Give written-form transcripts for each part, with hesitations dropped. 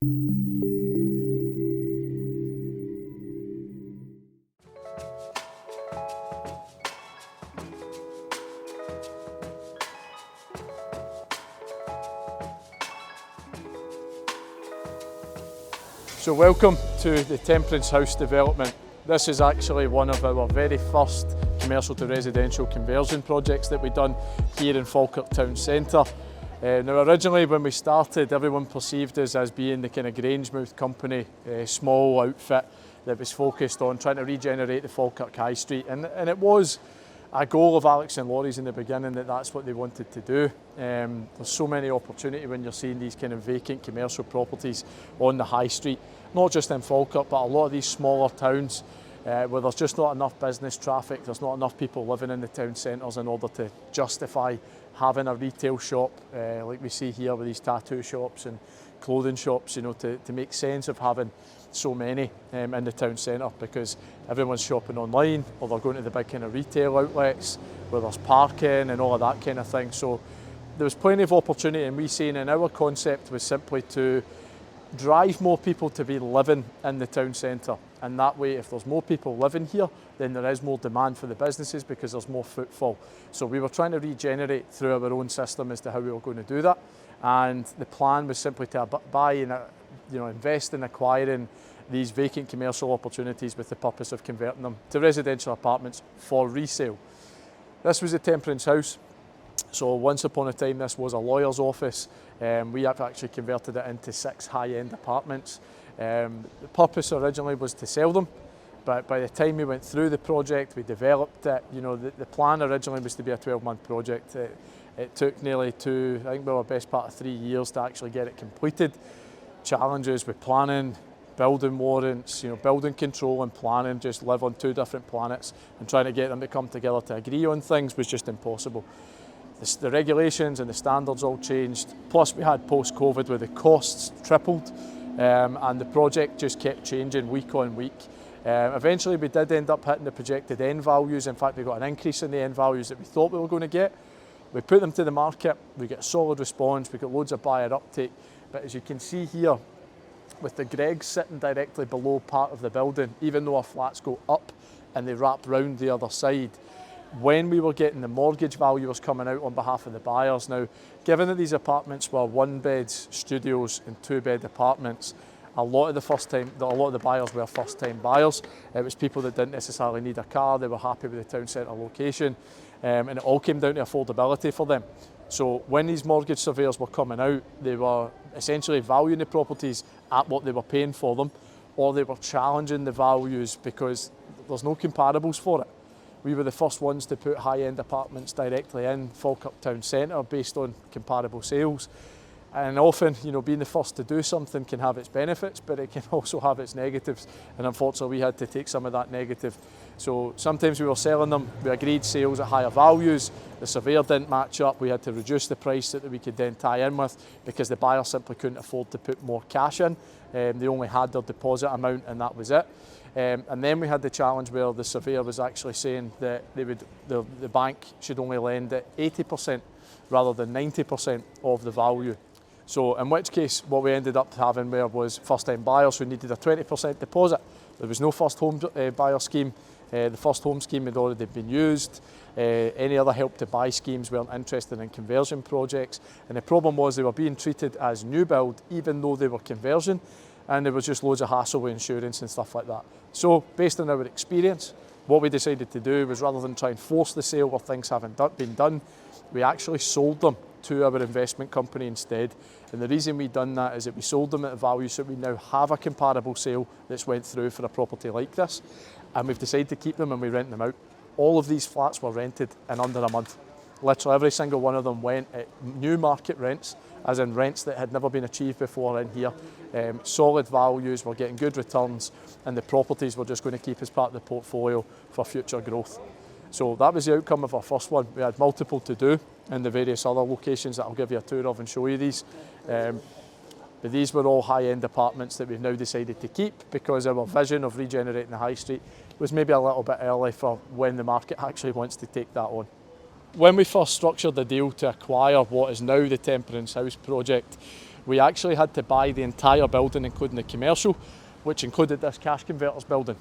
So welcome to the Temperance House development. This is actually one of our very first commercial to residential conversion projects that we've done here in Falkirk town centre. Now originally when we started, everyone perceived us as being the kind of Grangemouth company, small outfit that was focused on trying to regenerate the Falkirk High Street, and it was a goal of Alex and Laurie's in the beginning that that's what they wanted to do. There's so many opportunity when you're seeing these kind of vacant commercial properties on the high street, not just in Falkirk but a lot of these smaller towns where there's just not enough business traffic, there's not enough people living in the town centres in order to justify having a retail shop like we see here with these tattoo shops and clothing shops, you know, to make sense of having so many in the town centre, because everyone's shopping online or they're going to the big kind of retail outlets where there's parking and all of that kind of thing. So there was plenty of opportunity, and we seen in our concept was simply to drive more people to be living in the town centre, and that way if there's more people living here then there is more demand for the businesses because there's more footfall. So we were trying to regenerate through our own system as to how we were going to do that, and the plan was simply to buy and invest in acquiring these vacant commercial opportunities with the purpose of converting them to residential apartments for resale. This was the Temperance House. So once upon a time this was a lawyer's office. We have actually converted it into 6 high-end apartments. The purpose originally was to sell them, but by the time we went through the project, we developed it. You know, the plan originally was to be a 12-month project. It took nearly best part of 3 years to actually get it completed. Challenges with planning, building warrants, building control and planning just live on 2 different planets, and trying to get them to come together to agree on things was just impossible. The regulations and the standards all changed, plus we had post-COVID where the costs tripled, and the project just kept changing week on week. Eventually we did end up hitting the projected end values. In fact, we got an increase in the end values that we thought we were going to get. We put them to the market, we get a solid response, we got loads of buyer uptake, but as you can see here, with the Gregs sitting directly below part of the building, even though our flats go up and they wrap round the other side, when we were getting the mortgage valuers coming out on behalf of the buyers. Now, given that these apartments were 1-bed studios and 2-bed apartments, a lot of the buyers were first-time buyers. It was people that didn't necessarily need a car, they were happy with the town centre location, and it all came down to affordability for them. So when these mortgage surveyors were coming out, they were essentially valuing the properties at what they were paying for them, or they were challenging the values because there's no comparables for it. We were the first ones to put high-end apartments directly in Falkirk town centre based on comparable sales. And often, being the first to do something can have its benefits, but it can also have its negatives. And unfortunately, we had to take some of that negative. So sometimes we were selling them, we agreed sales at higher values, the surveyor didn't match up, we had to reduce the price that we could then tie in with because the buyer simply couldn't afford to put more cash in. They only had their deposit amount and that was it. And then we had the challenge where the surveyor was actually saying that the bank should only lend at 80% rather than 90% of the value. So in which case what we ended up having was first-time buyers who needed a 20% deposit. There was no first home buyer scheme. The first home scheme had already been used. Any other help to buy schemes weren't interested in conversion projects. And the problem was they were being treated as new build even though they were conversion, and there was just loads of hassle with insurance and stuff like that. So based on our experience, what we decided to do was, rather than try and force the sale where things haven't been done, we actually sold them to our investment company instead. And the reason we done that is that we sold them at a value so we now have a comparable sale that's went through for a property like this, and we've decided to keep them and we rent them out. All of these flats were rented in under a month. Literally every single one of them went at new market rents, as in rents that had never been achieved before in here. Solid values, we're getting good returns, and the properties we're just going to keep as part of the portfolio for future growth. So that was the outcome of our first one. We had multiple to do in the various other locations that I'll give you a tour of and show you these. But these were all high-end apartments that we've now decided to keep because our vision of regenerating the high street was maybe a little bit early for when the market actually wants to take that on. When we first structured the deal to acquire what is now the Temperance House project, we actually had to buy the entire building, including the commercial, which included this cash converters building.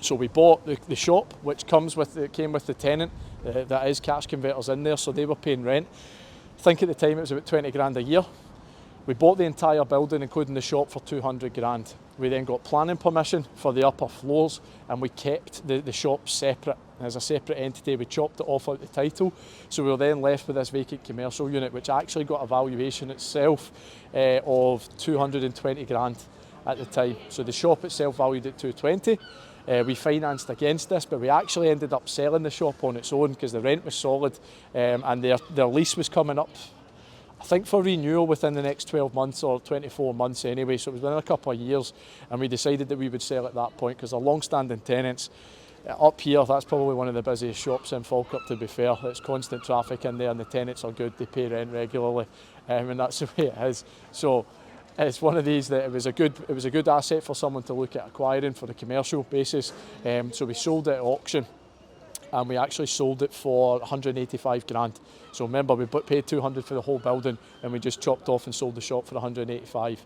So we bought the shop, which came with the tenant, that is cash converters in there, so they were paying rent. I think at the time it was about 20 grand a year. We bought the entire building, including the shop, for 200 grand. We then got planning permission for the upper floors, and we kept the shop separate. As a separate entity, we chopped it off out the title. So we were then left with this vacant commercial unit, which actually got a valuation itself of 220 grand at the time. So the shop itself valued at 220. We financed against this, but we actually ended up selling the shop on its own because the rent was solid, and their lease was coming up, I think, for renewal within the next 12 months or 24 months anyway, so it was within a couple of years, and we decided that we would sell at that point because they're long-standing tenants. Up here, that's probably one of the busiest shops in Falkirk, to be fair. It's constant traffic in there and the tenants are good, they pay rent regularly, and that's the way it is. So it's one of these that it was a good asset for someone to look at acquiring for the commercial basis. So we sold it at auction, and we actually sold it for 185 grand. So remember, we paid 200 for the whole building, and we just chopped off and sold the shop for 185.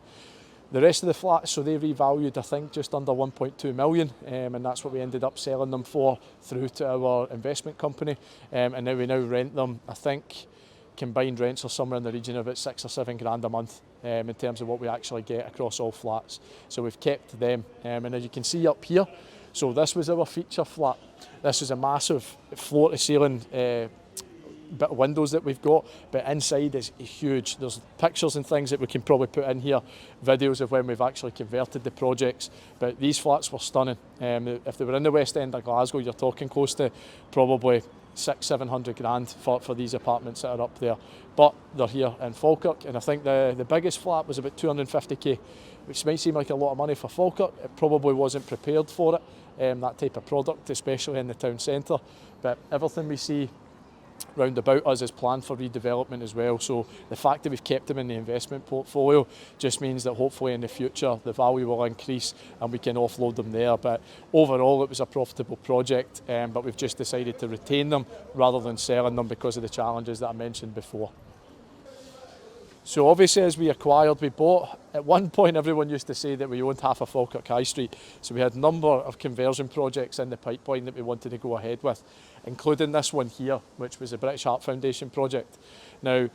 The rest of the flats, so they revalued, I think, just under 1.2 million, and that's what we ended up selling them for through to our investment company, and now we rent them. I think combined rents are somewhere in the region of about 6 or 7 grand a month in terms of what we actually get across all flats. So we've kept them, and as you can see up here, so this was our feature flat. This is a massive floor-to-ceiling bit of windows that we've got, but inside is huge. There's pictures and things that we can probably put in here, videos of when we've actually converted the projects, but these flats were stunning. If they were in the West End of Glasgow, you're talking close to probably 600-700 grand for these apartments that are up there, but they're here in Falkirk, and I think the biggest flat was about 250k, which might seem like a lot of money for Falkirk. It probably wasn't prepared for it, that type of product, especially in the town centre, but everything we see round about us is planned for redevelopment as well, so the fact that we've kept them in the investment portfolio just means that hopefully in the future the value will increase and we can offload them there. But overall it was a profitable project, but we've just decided to retain them rather than selling them because of the challenges that I mentioned before. So obviously as we acquired, we bought, at one point everyone used to say that we owned half of Falkirk High Street, so we had a number of conversion projects in the pipeline that we wanted to go ahead with, including this one here, which was the British Heart Foundation project. Now,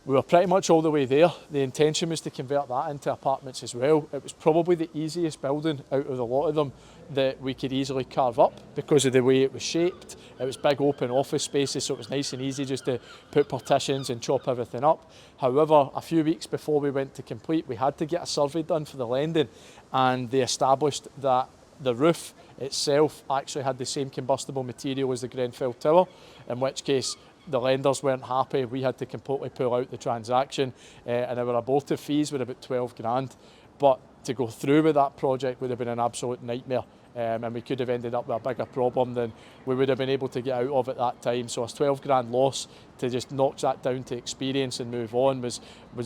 we were pretty much all the way there. The intention was to convert that into apartments as well. It was probably the easiest building out of the lot of them that we could easily carve up because of the way it was shaped. It was big open office spaces, so it was nice and easy just to put partitions and chop everything up. However, a few weeks before we went to complete, we had to get a survey done for the lending, and they established that the roof itself actually had the same combustible material as the Grenfell Tower, in which case the lenders weren't happy. We had to completely pull out the transaction, and our aborted fees were about 12 grand. But to go through with that project would have been an absolute nightmare, and we could have ended up with a bigger problem than we would have been able to get out of at that time. So a 12 grand loss, to just knock that down to experience and move on, was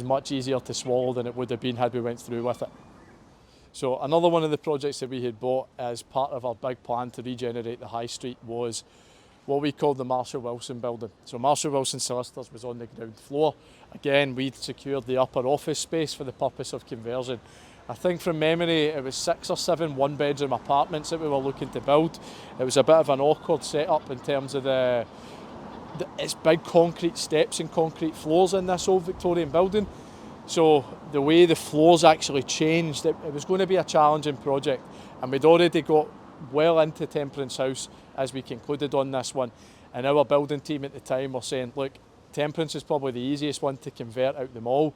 much easier to swallow than it would have been had we went through with it. So another one of the projects that we had bought as part of our big plan to regenerate the high street was what we called the Marshall Wilson building. So Marshall Wilson Solicitors was on the ground floor. Again, we'd secured the upper office space for the purpose of conversion. I think from memory it was 6 or 7 one-bedroom apartments that we were looking to build. It was a bit of an awkward setup in terms of it's big concrete steps and concrete floors in this old Victorian building. So the way the floors actually changed, it was going to be a challenging project, and we'd already got well into Temperance House as we concluded on this one, and our building team at the time were saying, look, Temperance is probably the easiest one to convert out of them all,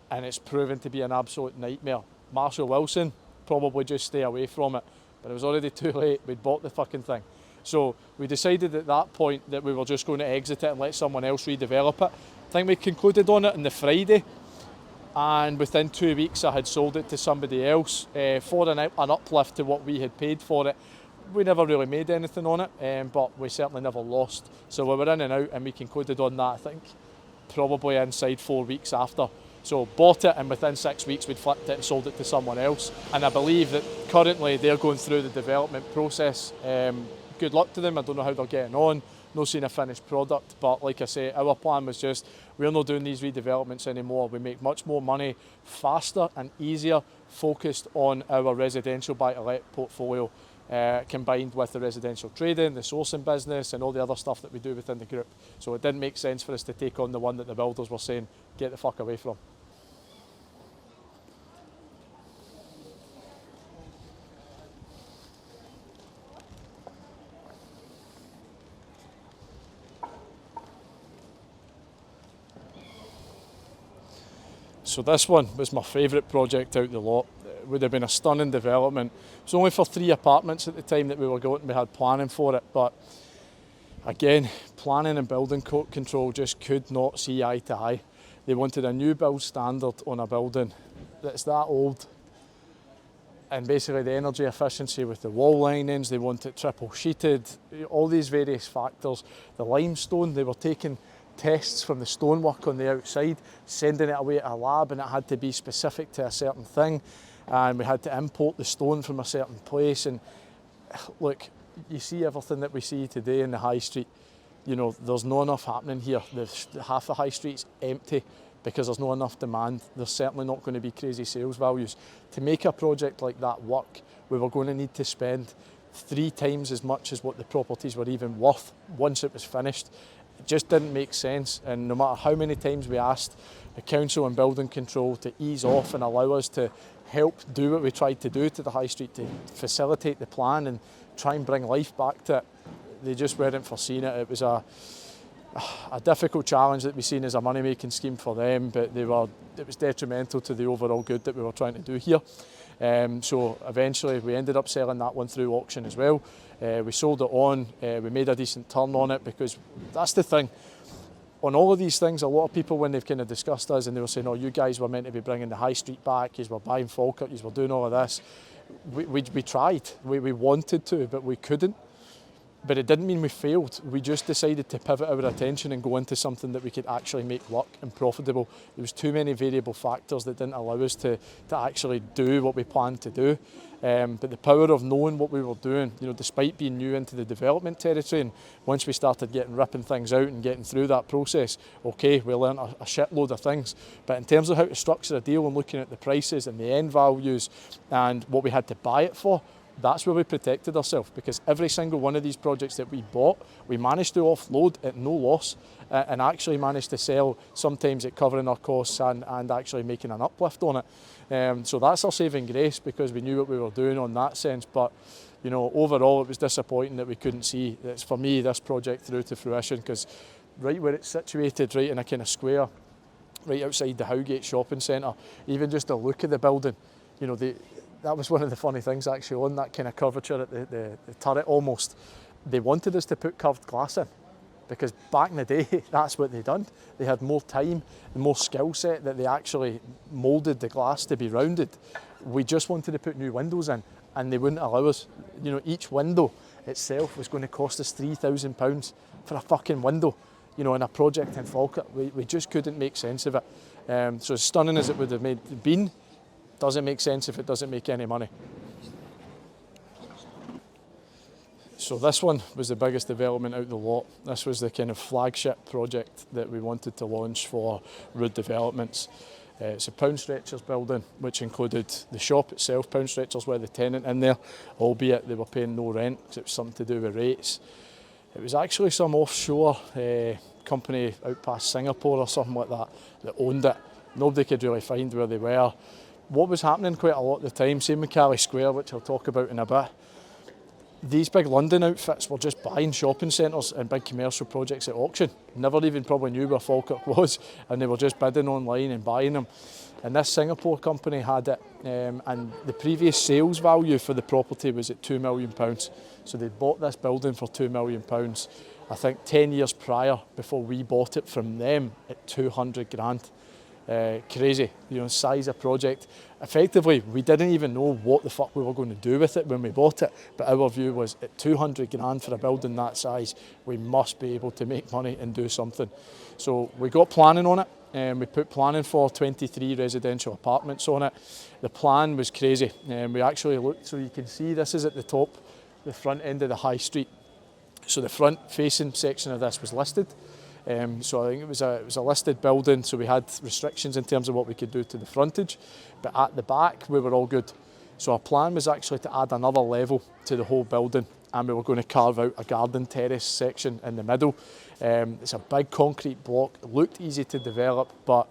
and it's proven to be an absolute nightmare. Marshall Wilson, probably just stay away from it, but it was already too late. We'd bought the fucking thing. So we decided at that point that we were just going to exit it and let someone else redevelop it. I think we concluded on it on the Friday, and within 2 weeks I had sold it to somebody else for an uplift to what we had paid for it. We never really made anything on it, but we certainly never lost. So we were in and out, and we concluded on that, I think, probably inside 4 weeks after. So bought it, and within 6 weeks we'd flipped it and sold it to someone else. And I believe that currently they're going through the development process. Good luck to them. I don't know how they're getting on. No seen a finished product, but like I say, our plan was just, we're not doing these redevelopments anymore. We make much more money, faster and easier, focused on our residential buy-to-let portfolio, combined with the residential trading, the sourcing business and all the other stuff that we do within the group. So it didn't make sense for us to take on the one that the builders were saying, get the fuck away from. So this one was my favourite project out the lot. It would have been a stunning development. It was only for 3 apartments at the time that we were going, we had planning for it, but again, planning and building control just could not see eye to eye. They wanted a new build standard on a building that's that old, and basically the energy efficiency with the wall linings, they want it triple sheeted, all these various factors. The limestone, they were taking tests from the stonework on the outside, sending it away to a lab, and it had to be specific to a certain thing, and we had to import the stone from a certain place. And look, you see everything that we see today in the high street, you know, there's not enough happening here. Half the high street's empty because there's not enough demand. There's certainly not going to be crazy sales values. To make a project like that work, we were going to need to spend 3 times as much as what the properties were even worth once it was finished. It just didn't make sense, and no matter how many times we asked the council and building control to ease off and allow us to help do what we tried to do to the high street to facilitate the plan and try and bring life back to it, they just weren't foreseeing it. It was a difficult challenge that we seen as a money-making scheme for them, but it was detrimental to the overall good that we were trying to do here. So eventually we ended up selling that one through auction as well. We sold it on, we made a decent turn on it, because that's the thing. On all of these things, a lot of people, when they've kind of discussed us and they were saying, oh, you guys were meant to be bringing the high street back, you were buying Falkirk, you were doing all of this. We tried, we wanted to, but we couldn't. But it didn't mean we failed. We just decided to pivot our attention and go into something that we could actually make work and profitable. There was too many variable factors that didn't allow us to actually do what we planned to do. But the power of knowing what we were doing, you know, despite being new into the development territory, and once we started ripping things out and getting through that process, okay, we learned a shitload of things. But in terms of how to structure a deal and looking at the prices and the end values and what we had to buy it for, that's where we protected ourselves, because every single one of these projects that we bought, we managed to offload at no loss and actually managed to sell, sometimes at covering our costs and actually making an uplift on it. So that's our saving grace, because we knew what we were doing on that sense. But you know, overall it was disappointing that we couldn't see, for me, this project through to fruition, because right where it's situated, right in a kind of square, right outside the Howgate shopping centre, even just the look of the building, you know, that was one of the funny things actually on that kind of curvature at the turret almost. They wanted us to put curved glass in, because back in the day, that's what they'd done. They had more time and more skill set that they actually moulded the glass to be rounded. We just wanted to put new windows in, and they wouldn't allow us. You know, each window itself was going to cost us £3,000 for a fucking window, you know, in a project in Falkirk. We just couldn't make sense of it. So as stunning as it would have been, doesn't make sense if it doesn't make any money. So this one was the biggest development out the lot. This was the kind of flagship project that we wanted to launch for Road Developments. It's a Pound Stretchers building, which included the shop itself. Pound Stretchers were the tenant in there, albeit they were paying no rent because it was something to do with rates. It was actually some offshore company out past Singapore or something like that owned it. Nobody could really find where they were. What was happening quite a lot at the time, same with Cali Square, which I'll talk about in a bit, these big London outfits were just buying shopping centres and big commercial projects at auction. Never even probably knew where Falkirk was, and they were just bidding online and buying them. And this Singapore company had it, and the previous sales value for the property was at £2 million. So they bought this building for £2 million, I think 10 years prior, before we bought it from them at 200 grand. Crazy, you know, size of project. Effectively, we didn't even know what the fuck we were going to do with it when we bought it, but our view was at 200 grand for a building that size, we must be able to make money and do something. So we got planning on it, and we put planning for 23 residential apartments on it. The plan was crazy, and we actually looked, so you can see this is at the top, the front end of the high street. So the front facing section of this was listed. So I think it was a listed building, so we had restrictions in terms of what we could do to the frontage, but at the back we were all good. So our plan was actually to add another level to the whole building, and we were going to carve out a garden terrace section in the middle. It's a big concrete block. It looked easy to develop, but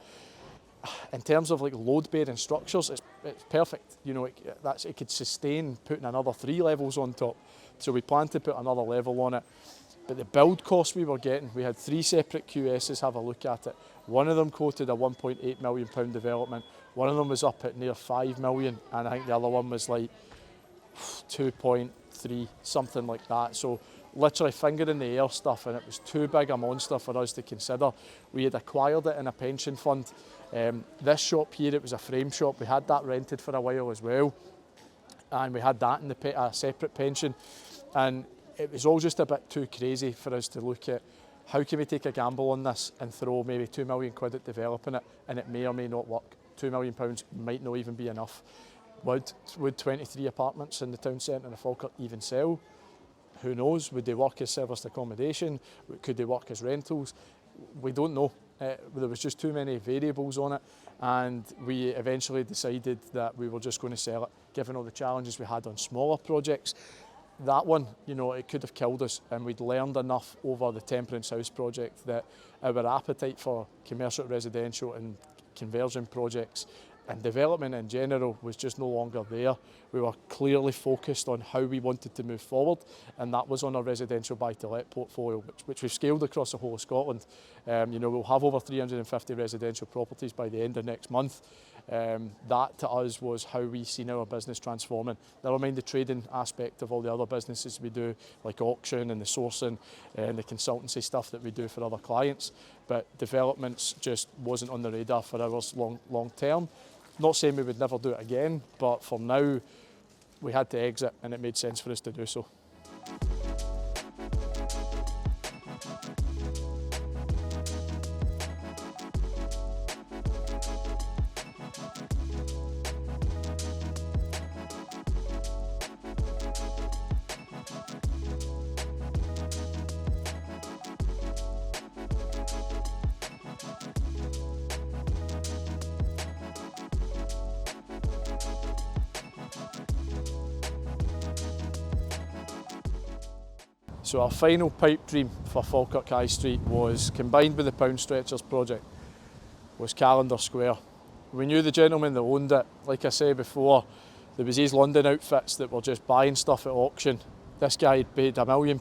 in terms of like load-bearing structures, it's perfect. You know, it could sustain putting another 3 levels on top. So we planned to put another level on it. But the build cost we were getting, we had 3 separate QSs have a look at it. One of them quoted a £1.8 million development. One of them was up at near 5 million, and I think the other one was like 2.3, something like that. So literally finger in the air stuff, and it was too big a monster for us to consider. We had acquired it in a pension fund. This shop here, it was a frame shop. We had that rented for a while as well, and we had that in a separate pension, and it was all just a bit too crazy for us to look at how can we take a gamble on this and throw maybe £2 million at developing it, and it may or may not work. £2 million might not even be enough. Would 23 apartments in the town centre of Falkirk even sell? Who knows? Would they work as serviced accommodation? Could they work as rentals? We don't know. There was just too many variables on it, and we eventually decided that we were just going to sell it, given all the challenges we had on smaller projects. That one, you know, it could have killed us, and we'd learned enough over the Temperance House project that our appetite for commercial, residential and conversion projects and development in general was just no longer there. We were clearly focused on how we wanted to move forward, and that was on our residential buy-to-let portfolio, which we've scaled across the whole of Scotland. You know, we'll have over 350 residential properties by the end of next month. That to us was how we seen our business transforming. Never mind the trading aspect of all the other businesses we do, like auction and the sourcing and the consultancy stuff that we do for other clients, but developments just wasn't on the radar for ours long term. Not saying we would never do it again, but for now we had to exit, and it made sense for us to do so. So our final pipe dream for Falkirk High Street was, combined with the Pound Stretchers project, was Calendar Square. We knew the gentleman that owned it. Like I said before, there was these London outfits that were just buying stuff at auction. This guy had paid £1 million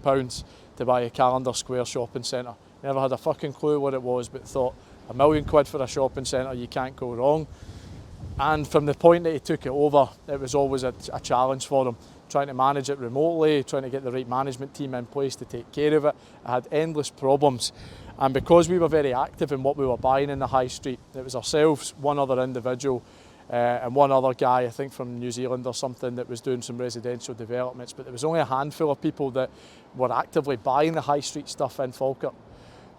to buy a Calendar Square shopping centre. Never had a fucking clue what it was, but thought £1 million for a shopping centre, you can't go wrong. And from the point that he took it over, it was always a challenge for him. Trying to manage it remotely, trying to get the right management team in place to take care of it. I had endless problems. And because we were very active in what we were buying in the high street, it was ourselves, one other individual, and one other guy, I think from New Zealand or something, that was doing some residential developments. But there was only a handful of people that were actively buying the high street stuff in Falkirk.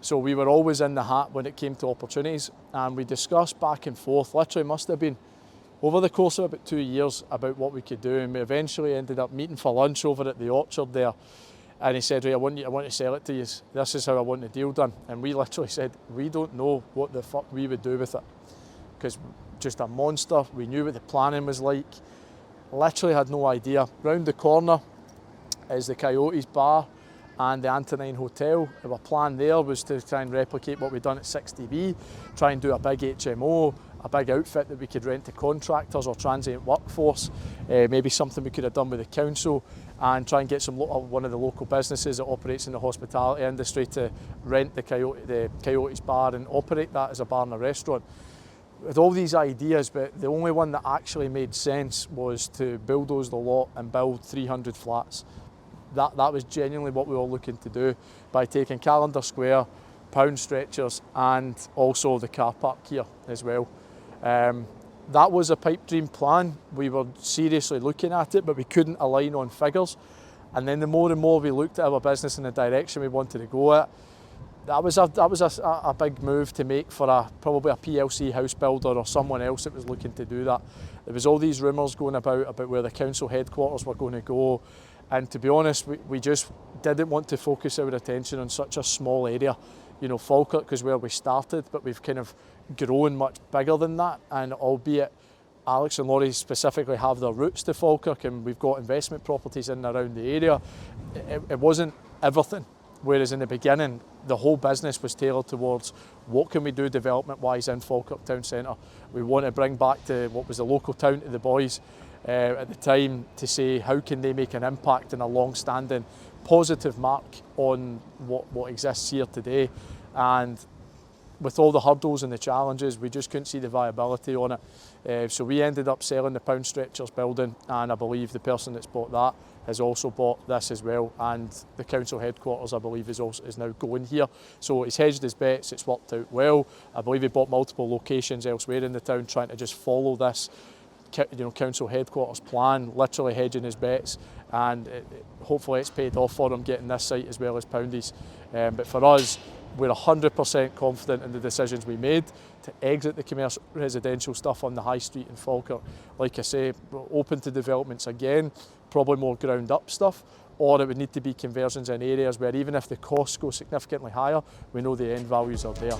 So we were always in the hat when it came to opportunities, and we discussed back and forth, literally must have been over the course of about 2 years, about what we could do, and we eventually ended up meeting for lunch over at the Orchard there. And he said, "Ray, I want to sell it to you. This is how I want the deal done." And we literally said, "We don't know what the fuck we would do with it," because just a monster. We knew what the planning was like. Literally had no idea. Round the corner is the Coyotes Bar and the Antonine Hotel. Our plan there was to try and replicate what we'd done at 60B, try and do a big HMO, a big outfit that we could rent to contractors or transient workforce, maybe something we could have done with the council, and try and get one of the local businesses that operates in the hospitality industry to rent the Coyotes Bar and operate that as a bar and a restaurant. With all these ideas, but the only one that actually made sense was to bulldoze the lot and build 300 flats. That was genuinely what we were looking to do by taking Calendar Square, Pound Stretchers, and also the car park here as well. That was a pipe dream plan. We were seriously looking at it, but we couldn't align on figures. And then the more and more we looked at our business in the direction we wanted to go at, that was a big move to make for probably a PLC house builder or someone else that was looking to do that. There was all these rumours going about where the council headquarters were going to go. And to be honest, we just didn't want to focus our attention on such a small area. Falkirk is where we started, but we've kind of grown much bigger than that, and albeit Alex and Laurie specifically have their roots to Falkirk and we've got investment properties in and around the area, it wasn't everything. Whereas in the beginning, the whole business was tailored towards what can we do development-wise in Falkirk Town Centre. We want to bring back to what was the local town to the boys at the time to say how can they make an impact and a long-standing positive mark on what exists here today. And with all the hurdles and the challenges, we just couldn't see the viability on it. So we ended up selling the Pound Stretchers building, and I believe the person that's bought that has also bought this as well, and the council headquarters I believe is now going here. So he's hedged his bets, it's worked out well. I believe he bought multiple locations elsewhere in the town trying to just follow this council headquarters plan, literally hedging his bets, and hopefully it's paid off for him getting this site as well as Poundies. But for us, we're 100% confident in the decisions we made to exit the commercial residential stuff on the high street in Falkirk. Like I say, we're open to developments again, probably more ground up stuff, or it would need to be conversions in areas where even if the costs go significantly higher, we know the end values are there.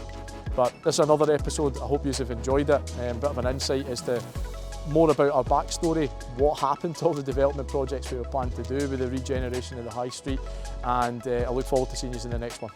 But this is another episode, I hope you have enjoyed it, a bit of an insight as to more about our backstory, what happened to all the development projects we were planning to do with the regeneration of the high street, and I look forward to seeing you in the next one.